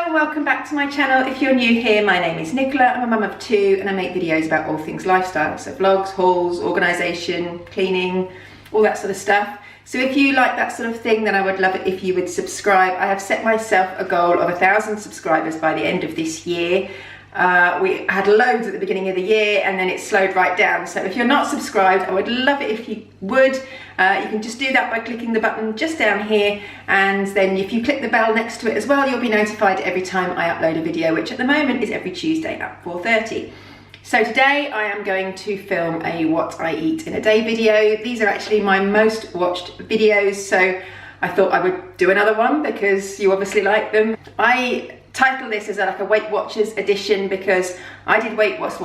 and welcome back to my channel. If you're new here, my name is Nicola. I'm a mum of two and I make videos about all things lifestyle, so vlogs, hauls, organisation, cleaning, all that sort of stuff. So if you like that sort of thing, then I would love it if you would subscribe. I have set myself a goal of 1,000 subscribers by the end of this year. We had loads at the beginning of the year and then it slowed right down. So if you're not subscribed, I would love it if you would. You can just do that by clicking the button just down here, and then if you click the bell next to it as well, you'll be notified every time I upload a video, which at the moment is every Tuesday at 4:30. So today I am going to film a what I eat in a day video. These are actually my most watched videos, so I thought I would do another one because you obviously like them. I title this as like a Weight Watchers edition because I did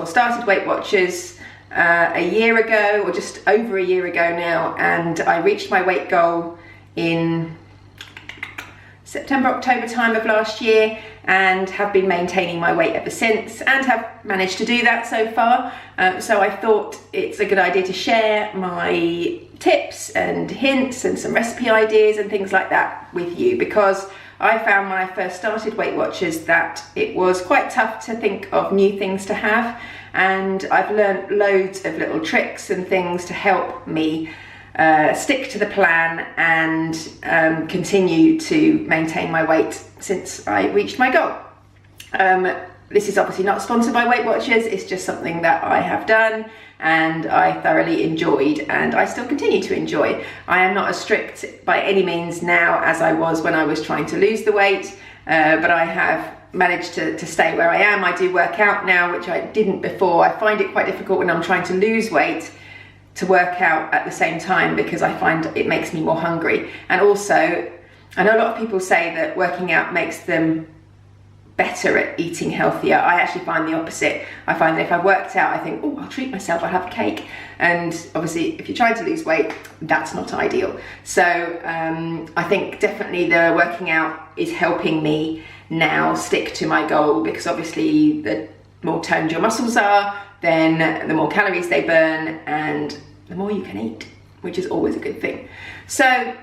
started Weight Watchers a year ago, or just over a year ago now, and I reached my weight goal in September, October time of last year, and have been maintaining my weight ever since and have managed to do that so far. So I thought it's a good idea to share my tips and hints and some recipe ideas and things like that with you, because I found when I first started Weight Watchers that it was quite tough to think of new things to have, and I've learned loads of little tricks and things to help me stick to the plan and continue to maintain my weight since I reached my goal. This is obviously not sponsored by Weight Watchers, it's just something that I have done and I thoroughly enjoyed, and I still continue to enjoy. I am not as strict by any means now as I was when I was trying to lose the weight, but I have managed to stay where I am. I do work out now, which I didn't before. I find it quite difficult when I'm trying to lose weight to work out at the same time, because I find it makes me more hungry. And also, I know a lot of people say that working out makes them better at eating healthier. I actually find the opposite. I find that if I've worked out, I think, oh, I'll treat myself, I'll have a cake. And obviously, if you're trying to lose weight, that's not ideal. So I think definitely the working out is helping me now stick to my goal, because obviously the more toned your muscles are, then the more calories they burn and the more you can eat, which is always a good thing. So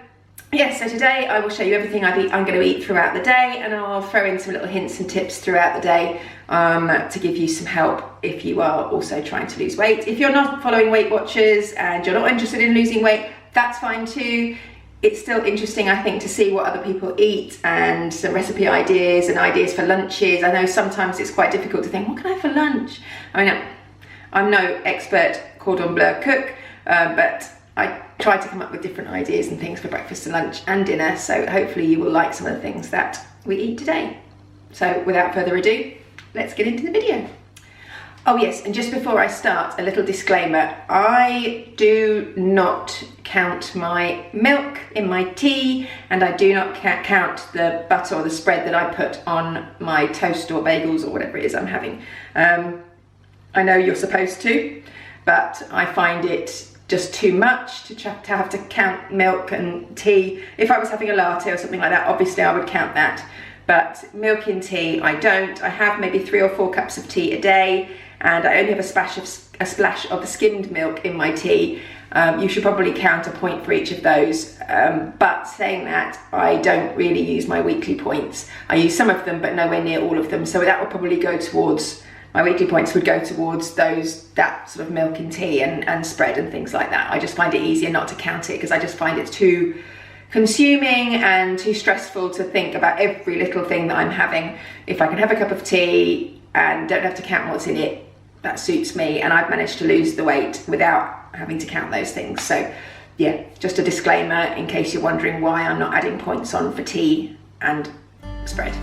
yes, so today I will show you everything I'm going to eat throughout the day, and I'll throw in some little hints and tips throughout the day to give you some help if you are also trying to lose weight. If you're not following Weight Watchers and you're not interested in losing weight, that's fine too. It's still interesting, I think, to see what other people eat and some recipe ideas and ideas for lunches. I know sometimes it's quite difficult to think, what can I have for lunch? I mean, I'm no expert cordon bleu cook, but I try to come up with different ideas and things for breakfast and lunch and dinner, so hopefully you will like some of the things that we eat today. So without further ado, let's get into the video. Oh yes, and just before I start, a little disclaimer. I do not count my milk in my tea, and I do not count the butter or the spread that I put on my toast or bagels or whatever it is I'm having. I know you're supposed to, but I find it just too much to have to count milk and tea. If I was having a latte or something like that, obviously I would count that. But milk in tea, I don't. I have maybe 3 or 4 cups of tea a day, and I only have a splash of skimmed milk in my tea. You should probably count a point for each of those. But saying that, I don't really use my weekly points. I use some of them, but nowhere near all of them. So that would probably go towards, my weekly points would go towards that sort of milk and tea and spread and things like that. I just find it easier not to count it, because I just find it too consuming and too stressful to think about every little thing that I'm having. If I can have a cup of tea and don't have to count what's in it, that suits me, and I've managed to lose the weight without having to count those things. So yeah, just a disclaimer in case you're wondering why I'm not adding points on for tea and spread.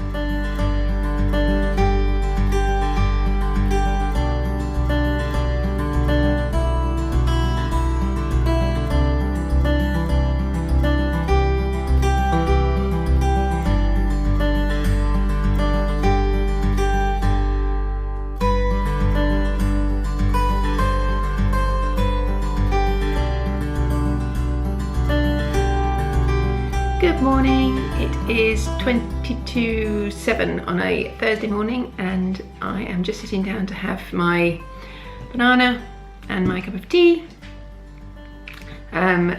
Good morning, it is 22:07 on a Thursday morning, and I am just sitting down to have my banana and my cup of tea.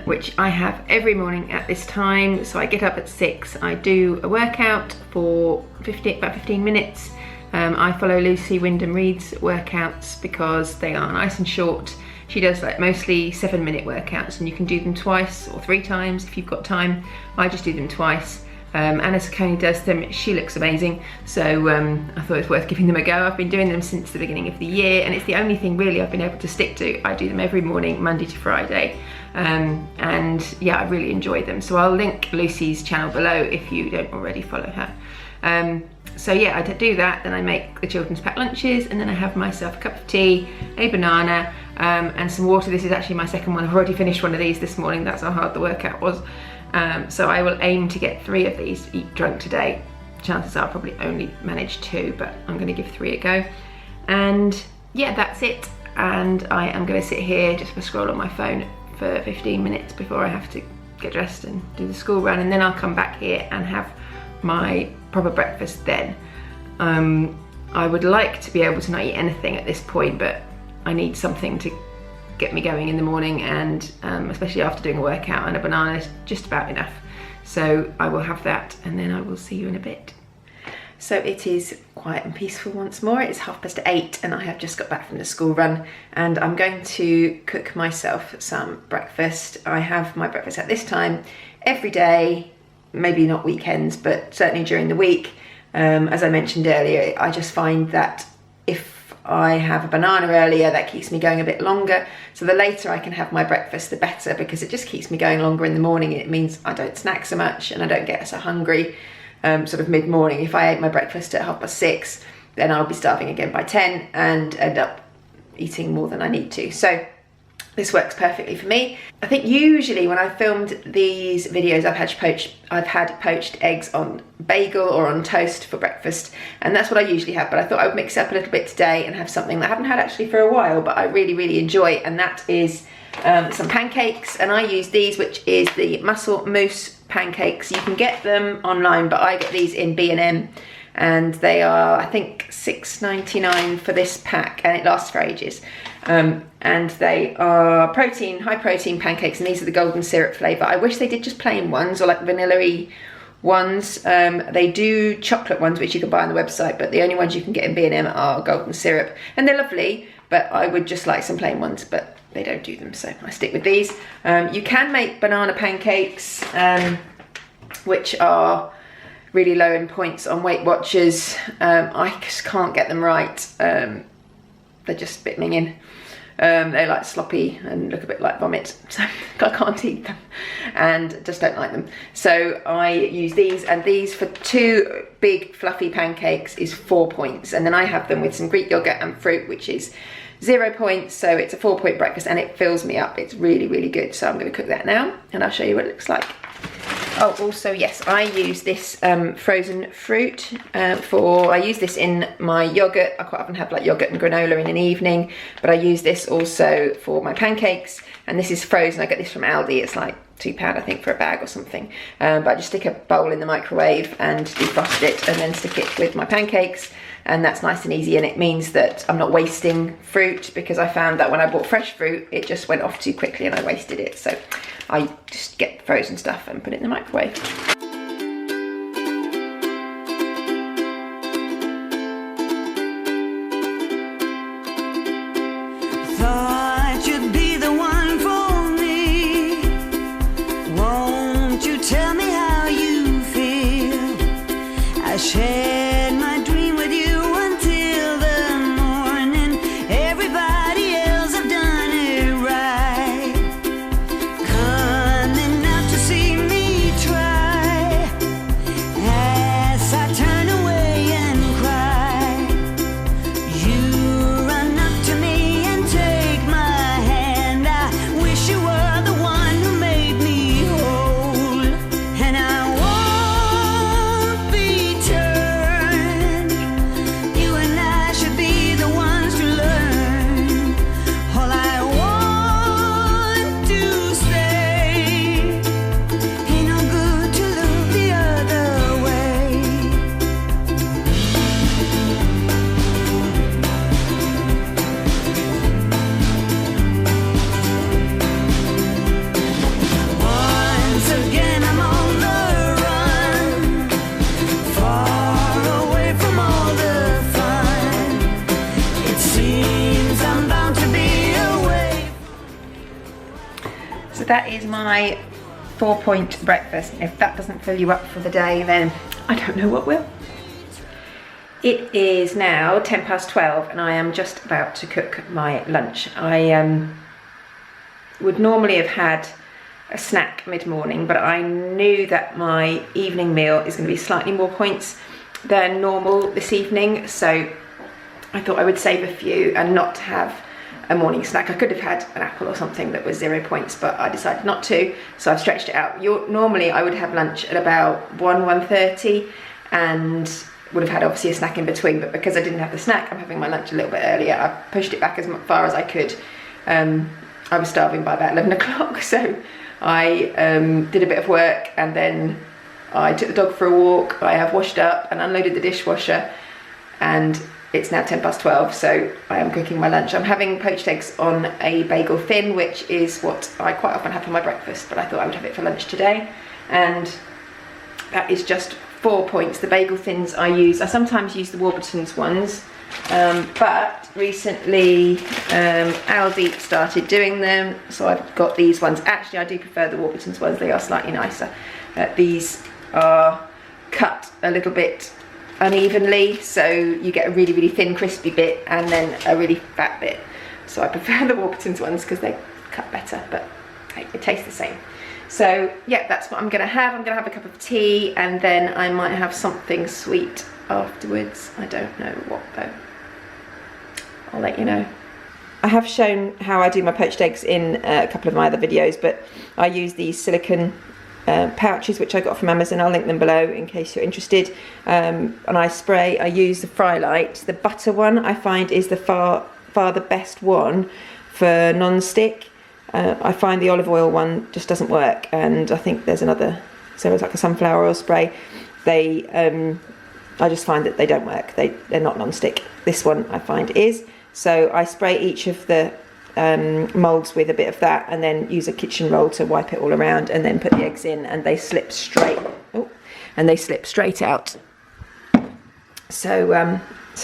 which I have every morning at this time. So I get up at 6, I do a workout for about 15 minutes. I follow Lucy Wyndham Reed's workouts because they are nice and short. She does like mostly 7-minute workouts, and you can do them twice or 3 times if you've got time. I just do them twice. Anna Saccone does them. She looks amazing, so I thought it was worth giving them a go. I've been doing them since the beginning of the year, and it's the only thing really I've been able to stick to. I do them every morning, Monday to Friday, and yeah, I really enjoy them. So I'll link Lucy's channel below if you don't already follow her. So yeah, I do that, then I make the children's packed lunches, and then I have myself a cup of tea, a banana, and some water. This is actually my second one. I've already finished one of these this morning. That's how hard the workout was. So I will aim to get 3 of these, eat drunk today. Chances are I'll probably only manage 2, but I'm going to give 3 a go. And yeah, that's it. And I am going to sit here just for scroll on my phone for 15 minutes before I have to get dressed and do the school run, and then I'll come back here and have my proper breakfast then. I would like to be able to not eat anything at this point, but I need something to get me going in the morning, and especially after doing a workout, and a banana is just about enough. So I will have that, and then I will see you in a bit. So it is quiet and peaceful once more. It's 8:30 and I have just got back from the school run, and I'm going to cook myself some breakfast. I have my breakfast at this time every day, maybe not weekends, but certainly during the week. As I mentioned earlier, I just find that if I have a banana earlier, that keeps me going a bit longer. So the later I can have my breakfast, the better, because it just keeps me going longer in the morning. It means I don't snack so much and I don't get so hungry sort of mid-morning. If I ate my breakfast at 6:30, then I'll be starving again by 10 and end up eating more than I need to. So this works perfectly for me. I think usually when I filmed these videos, I've had poached eggs on bagel or on toast for breakfast, and that's what I usually have. But I thought I would mix it up a little bit today and have something that I haven't had actually for a while, but I really, really enjoy, and that is some pancakes. And I use these, which is the Muscle Mousse pancakes. You can get them online, but I get these in B&M, and they are, I think, $6.99 for this pack, and it lasts for ages. And they are high protein pancakes, and these are the golden syrup flavour. I wish they did just plain ones or like vanilla-y ones. They do chocolate ones, which you can buy on the website, but the only ones you can get in B&M are golden syrup, and they're lovely, but I would just like some plain ones, but they don't do them, so I stick with these. You can make banana pancakes, which are really low in points on Weight Watchers. I just can't get them right. They're just a bit minging. They're like sloppy and look a bit like vomit, so I can't eat them and just don't like them. So I use these, and these for 2 big fluffy pancakes is 4 points, and then I have them with some Greek yogurt and fruit, which is 0 points, so it's a 4-point breakfast, and it fills me up. It's really, really good. So I'm going to cook that now, and I'll show you what it looks like. Oh, also, yes, I use this frozen fruit I use this in my yogurt. I quite often have like yogurt and granola in an evening, but I use this also for my pancakes, and this is frozen. I get this from Aldi. It's like £2, I think, for a bag or something. But I just stick a bowl in the microwave and defrost it, and then stick it with my pancakes, and that's nice and easy, and it means that I'm not wasting fruit, because I found that when I bought fresh fruit, it just went off too quickly and I wasted it. So I just get frozen stuff and put it in the microwave. Thought you'd be the one for me. Won't you tell me how you feel? I shared my dream with you until the morning. Everybody else have done it right. Coming out to see me try. that is my 4-point breakfast. If that doesn't fill you up for the day, then I don't know what will. It is now 12:10 and I am just about to cook my lunch. I would normally have had a snack mid-morning, but I knew that my evening meal is going to be slightly more points than normal this evening, so I thought I would save a few and not have a morning snack. I could have had an apple or something that was 0 points, but I decided not to, so I've stretched it out. Normally I would have lunch at about 1:30 and would have had obviously a snack in between, but because I didn't have the snack, I'm having my lunch a little bit earlier. I pushed it back as far as I could. I was starving by about 11 o'clock, so I did a bit of work and then I took the dog for a walk. I have washed up and unloaded the dishwasher, and it's now 12:10, so I am cooking my lunch. I'm having poached eggs on a bagel thin, which is what I quite often have for my breakfast, but I thought I would have it for lunch today, and that is just 4 points. The bagel thins I sometimes use the Warburton's ones, but recently Aldi started doing them, so I've got these ones. Actually, I do prefer the Warburton's ones. They are slightly nicer. These are cut a little bit unevenly, so you get a really, really thin crispy bit and then a really fat bit. So I prefer the Warburton's ones because they cut better, but hey, it tastes the same. So yeah, that's what I'm gonna have. I'm gonna have a cup of tea and then I might have something sweet afterwards. I don't know what though. I'll let you know. I have shown how I do my poached eggs in a couple of my other videos, but I use these silicone pouches which I got from Amazon. I'll link them below in case you're interested. And I use the Fry Light. The butter one I find is the far the best one for non-stick. I find the olive oil one just doesn't work, and I think there's another, so it's like a sunflower oil spray. I just find that they don't work. They're not non-stick. This one I find is. So I spray each of the moulds with a bit of that, and then use a kitchen roll to wipe it all around, and then put the eggs in, and they slip straight. Oh, and they slip straight out. So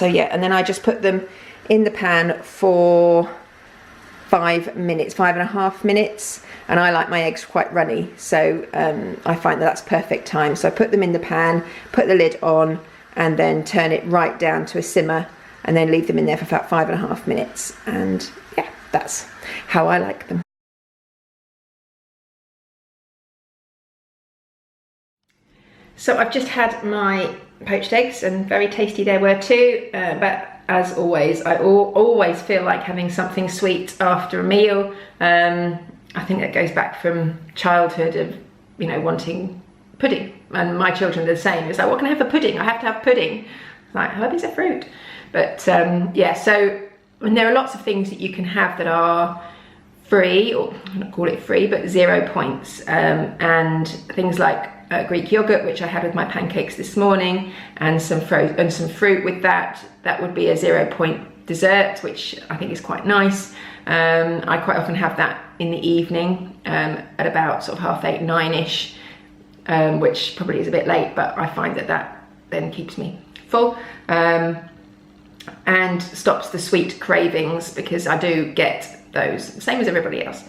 yeah, and then I just put them in the pan for 5 minutes, 5.5 minutes, and I like my eggs quite runny, so I find that that's perfect time. So I put them in the pan, put the lid on, and then turn it right down to a simmer, and then leave them in there for about 5.5 minutes, and yeah, that's how I like them. So I've just had my poached eggs, and very tasty they were too, but as always, I always feel like having something sweet after a meal. I think that goes back from childhood of, you know, wanting pudding, and my children are the same. It's like, what can I have for pudding? I have to have pudding. It's like, herbies are fruit. But yeah, so, and there are lots of things that you can have that are free, or I don't call it free, but 0 points, and things like Greek yogurt, which I had with my pancakes this morning, and some fruit with that. That would be a 0 point dessert, which I think is quite nice. I quite often have that in the evening at about sort of 8:30, 9ish, which probably is a bit late, but I find that then keeps me full and stops the sweet cravings, because I do get those, same as everybody else.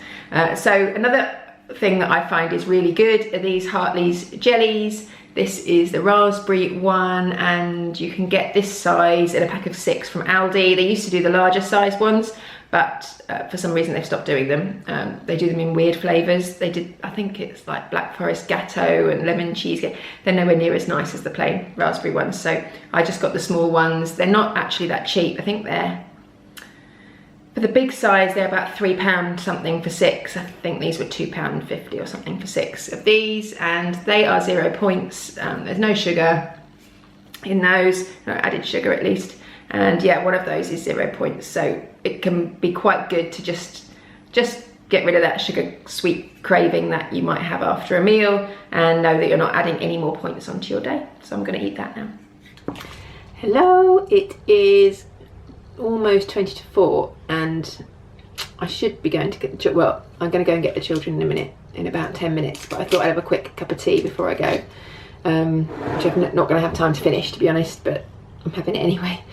So another thing that I find is really good are these Hartley's jellies. This is the raspberry one, and you can get this size in a pack of 6 from Aldi. They used to do the larger size ones, but for some reason they've stopped doing them. They do them in weird flavours. They did, I think it's like Black Forest Gatto and lemon cheesecake. They're nowhere near as nice as the plain raspberry ones, so I just got the small ones. They're not actually that cheap. I think they're, for the big size, they're about £3 something for 6. I think these were £2.50 or something for 6 of these, and they are 0 points. There's no sugar in those, no added sugar at least. And yeah, one of those is 0 points, so it can be quite good to just get rid of that sugar sweet craving that you might have after a meal, and know that you're not adding any more points onto your day. So I'm going to eat that now. Hello, it is almost 20 to 4, and I should be going to get the, well, I'm going to go and get the children in a minute, in about 10 minutes, but I thought I'd have a quick cup of tea before I go, which I'm not going to have time to finish, to be honest, but I'm having it anyway.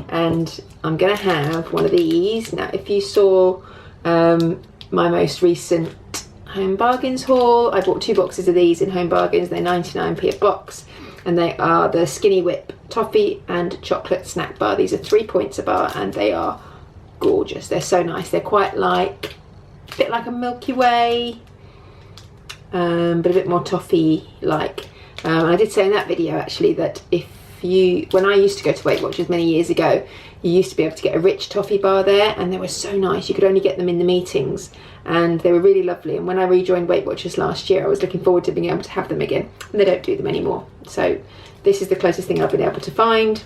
And I'm going to have one of these. Now, if you saw my most recent Home Bargains haul. I bought 2 boxes of these in Home Bargains. They're 99p a box, and they are the Skinny Whip toffee and chocolate snack bar. These are 3 points a bar, and they are gorgeous. They're so nice. They're quite like a bit like a Milky Way, but a bit more toffee like. I did say in that video actually that when I used to go to Weight Watchers many years ago, you used to be able to get a rich toffee bar there, and they were so nice. You could only get them in the meetings, and they were really lovely. And when I rejoined Weight Watchers last year, I was looking forward to being able to have them again, and they don't do them anymore. So this is the closest thing I've been able to find.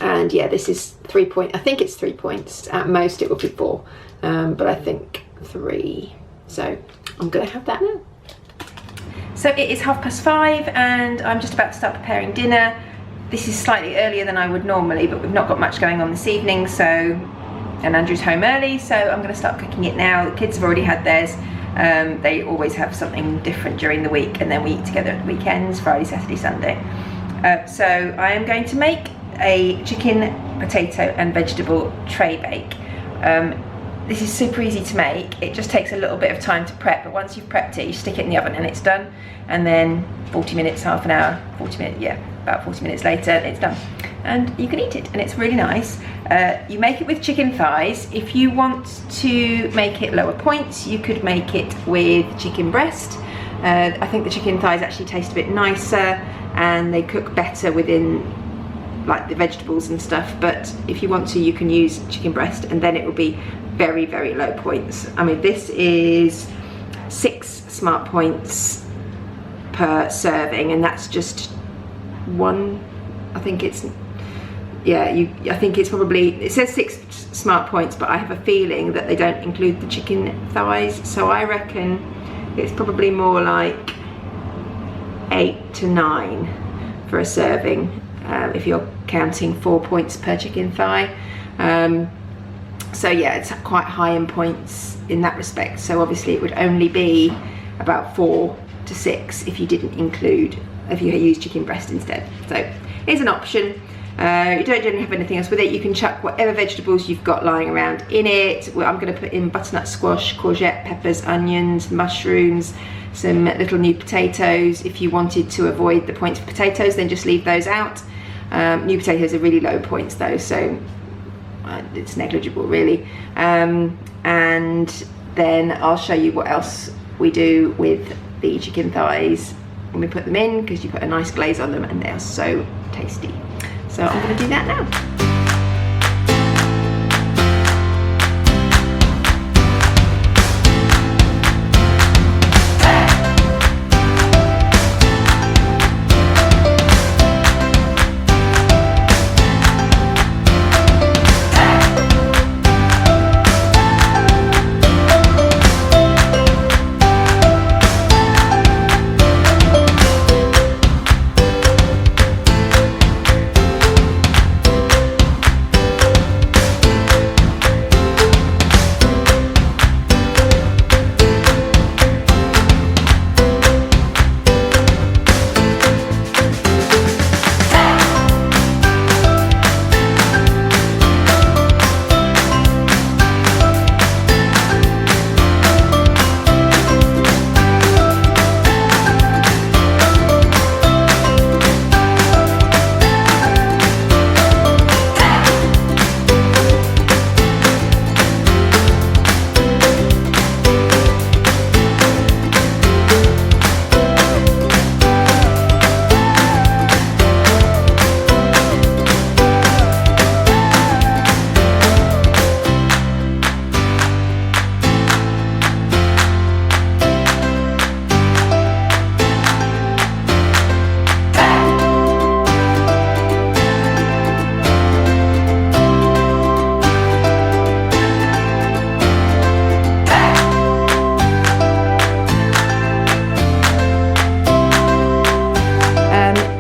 And yeah, this is 3 points. I think it's 3 points. At most it will be 4, but I think 3. So I'm gonna have that now. So it is 5:30 and I'm just about to start preparing dinner. This is slightly earlier than I would normally, but we've not got much going on this evening, and Andrew's home early, so I'm going to start cooking it now. The kids have already had theirs. They always have something different during the week, and then we eat together at the weekends, Friday, Saturday, Sunday. So I am going to make a chicken, potato and vegetable tray bake. This is super easy to make. It just takes a little bit of time to prep, but once you've prepped it, you stick it in the oven and it's done. And then 40 minutes, half an hour, 40 minutes, yeah, about 40 minutes later, it's done. And you can eat it, and it's really nice. You make it with chicken thighs. If you want to make it lower points, you could make it with chicken breast. I think the chicken thighs actually taste a bit nicer, and they cook better within like the vegetables and stuff. But if you want to, you can use chicken breast, and then it will be very, very low points. I mean, this is 6 smart points per serving, and that's just 1. I think it's, yeah, I think it's probably, it says 6 smart points, but I have a feeling that they don't include the chicken thighs, so I reckon it's probably more like 8 to 9 for a serving, if you're counting 4 points per chicken thigh. So yeah, it's quite high in points in that respect. So obviously it would only be about 4 to 6 if you didn't include, if you use chicken breast instead. So it's an option. You don't generally have anything else with it. You can chuck whatever vegetables you've got lying around in it. Well, I'm going to put in butternut squash, courgette, peppers, onions, mushrooms, some little new potatoes. If you wanted to avoid the points for potatoes, then just leave those out. New potatoes are really low points though, so it's negligible really. And then I'll show you what else we do with the chicken thighs when we put them in, because you put a nice glaze on them and they are so tasty. So I'm going to do that now.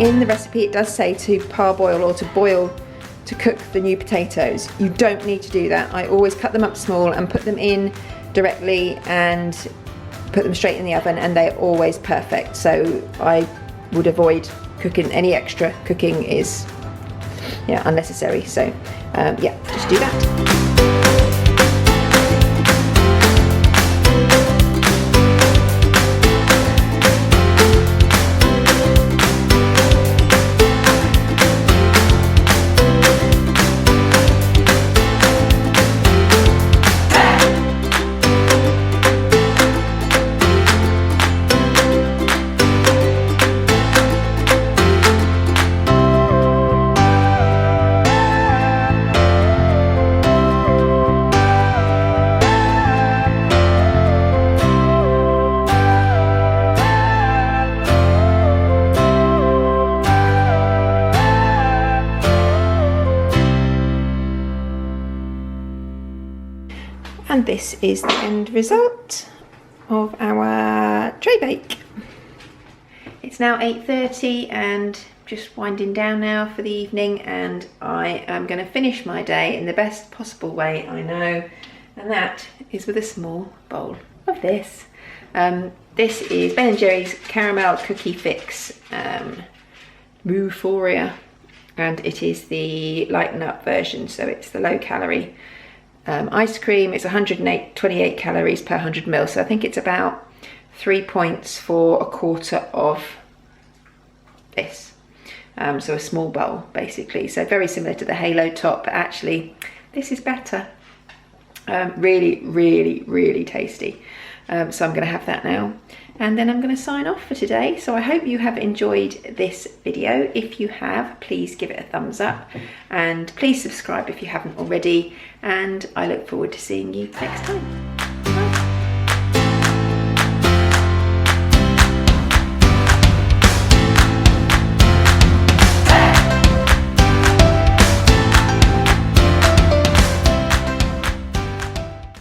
In the recipe it does say to parboil or to boil to cook the new potatoes. You don't need to do that. I always cut them up small and put them in directly and put them straight in the oven, and they're always perfect. So I would avoid cooking. Any extra cooking is unnecessary. So yeah, just do that. And this is the end result of our tray bake. It's now 8:30 and just winding down now for the evening, and I am going to finish my day in the best possible way I know, and that is with a small bowl of this. This is Ben & Jerry's Caramel Cookie Fix Euphoria, and it is the lighten up version, so it's the low calorie ice cream. It's 128 calories per 100 ml, so I think it's about 3 points for a quarter of this. So a small bowl basically, so very similar to the Halo top, but actually this is better. Really, really, really tasty. So I'm going to have that now, and then I'm going to sign off for today. So I hope you have enjoyed this video. If you have, please give it a thumbs up, and please subscribe if you haven't already, and I look forward to seeing you next time.